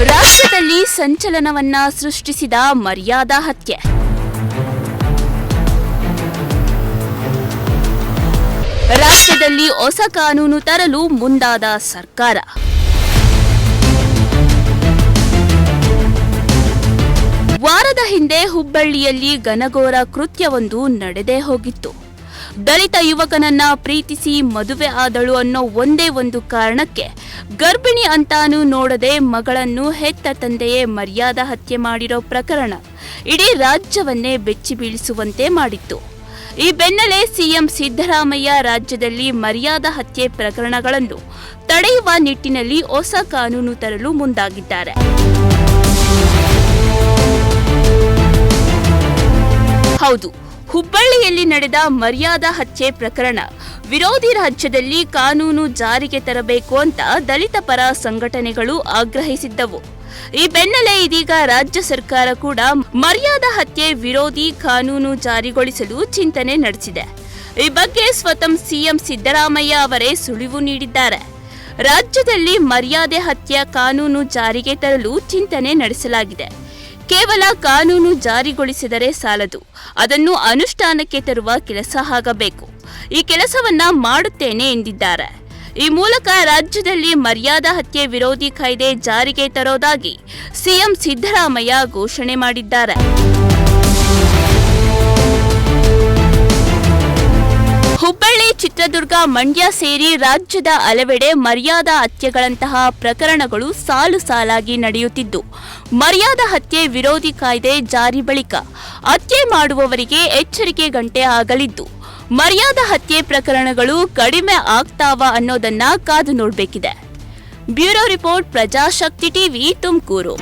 ರಾಜ್ಯದಲ್ಲಿ ಸಂಚಲನವನ್ನ ಸೃಷ್ಟಿಸಿದ ಮರ್ಯಾದಾ ಹತ್ಯೆ. ರಾಜ್ಯದಲ್ಲಿ ಹೊಸ ಕಾನೂನು ತರಲು ಮುಂದಾದ ಸರ್ಕಾರ. ವಾರದ ಹಿಂದೆ ಹುಬ್ಬಳ್ಳಿಯಲ್ಲಿ ಘನಘೋರ ಕೃತ್ಯವೊಂದು ನಡೆದೇ ಹೋಗಿತ್ತು. ದಲಿತ ಯುವಕನನ್ನ ಪ್ರೀತಿಸಿ ಮದುವೆ ಆದಳು ಅನ್ನೋ ಒಂದೇ ಒಂದು ಕಾರಣಕ್ಕೆ ಗರ್ಭಿಣಿ ಅಂತಾನೂ ನೋಡದೆ ಮಗಳನ್ನು ಹೆತ್ತ ತಂದೆಯೇ ಮರ್ಯಾದಾ ಹತ್ಯೆ ಮಾಡಿರೋ ಪ್ರಕರಣ ಇಡೀ ರಾಜ್ಯವನ್ನೇ ಬೆಚ್ಚಿ ಬೀಳಿಸುವಂತೆ ಮಾಡಿತ್ತು. ಈ ಬೆನ್ನಲ್ಲೇ ಸಿಎಂ ಸಿದ್ದರಾಮಯ್ಯ ರಾಜ್ಯದಲ್ಲಿ ಮರ್ಯಾದಾ ಹತ್ಯೆ ಪ್ರಕರಣಗಳನ್ನು ತಡೆಯುವ ನಿಟ್ಟಿನಲ್ಲಿ ಹೊಸ ಕಾನೂನು ತರಲು ಮುಂದಾಗಿದ್ದಾರೆ. ಹೌದು, ಹುಬ್ಬಳ್ಳಿಯಲ್ಲಿ ನಡೆದ ಮರ್ಯಾದಾ ಹತ್ಯೆ ಪ್ರಕರಣ ವಿರೋಧಿ ರಾಜ್ಯದಲ್ಲಿ ಕಾನೂನು ಜಾರಿಗೆ ತರಬೇಕು ಅಂತ ದಲಿತ ಪರ ಸಂಘಟನೆಗಳು ಆಗ್ರಹಿಸಿದ್ದವು. ಈ ಬೆನ್ನಲ್ಲೇ ಇದೀಗ ರಾಜ್ಯ ಸರ್ಕಾರ ಕೂಡ ಮರ್ಯಾದಾ ಹತ್ಯೆ ವಿರೋಧಿ ಕಾನೂನು ಜಾರಿಗೊಳಿಸಲು ಚಿಂತನೆ ನಡೆಸಿದೆ. ಈ ಬಗ್ಗೆ ಸ್ವತಃ ಸಿಎಂ ಸಿದ್ದರಾಮಯ್ಯ ಅವರೇ ಸುಳಿವು ನೀಡಿದ್ದಾರೆ. ರಾಜ್ಯದಲ್ಲಿ ಮರ್ಯಾದೆ ಹತ್ಯೆ ಕಾನೂನು ಜಾರಿಗೆ ತರಲು ಚಿಂತನೆ ನಡೆಸಲಾಗಿದೆ. ಕೇವಲ ಕಾನೂನು ಜಾರಿಗೊಳಿಸಿದರೆ ಸಾಲದು, ಅದನ್ನು ಅನುಷ್ಠಾನಕ್ಕೆ ತರುವ ಕೆಲಸ ಆಗಬೇಕು. ಈ ಕೆಲಸವನ್ನ ಮಾಡುತ್ತೇನೆ ಎಂದಿದ್ದಾರೆ. ಈ ಮೂಲಕ ರಾಜ್ಯದಲ್ಲಿ ಮರ್ಯಾದಾ ಹತ್ಯೆ ವಿರೋಧಿ ಕಾಯ್ದೆ ಜಾರಿಗೆ ತರೋದಾಗಿ ಸಿಎಂ ಸಿದ್ದರಾಮಯ್ಯ ಘೋಷಣೆ ಮಾಡಿದ್ದಾರೆ. ಹುಬ್ಬಳ್ಳಿ, ಚಿತ್ರದುರ್ಗ, ಮಂಡ್ಯ ಸೇರಿ ರಾಜ್ಯದ ಹಲವೆಡೆ ಮರ್ಯಾದಾ ಹತ್ಯೆಗಳಂತಹ ಪ್ರಕರಣಗಳು ಸಾಲು ಸಾಲಾಗಿ ನಡೆಯುತ್ತಿದ್ದು, ಮರ್ಯಾದಾ ಹತ್ಯೆ ವಿರೋಧಿ ಕಾಯ್ದೆ ಜಾರಿ ಬಳಿಕ ಹತ್ಯೆ ಮಾಡುವವರಿಗೆ ಎಚ್ಚರಿಕೆ ಗಂಟೆ ಆಗಲಿದ್ದು, ಮರ್ಯಾದಾ ಹತ್ಯೆ ಪ್ರಕರಣಗಳು ಕಡಿಮೆ ಆಗ್ತಾವ ಅನ್ನೋದನ್ನ ಕಾದು ನೋಡಬೇಕಿದೆ. Bureau report, Prajashakti TV, Tumakuru.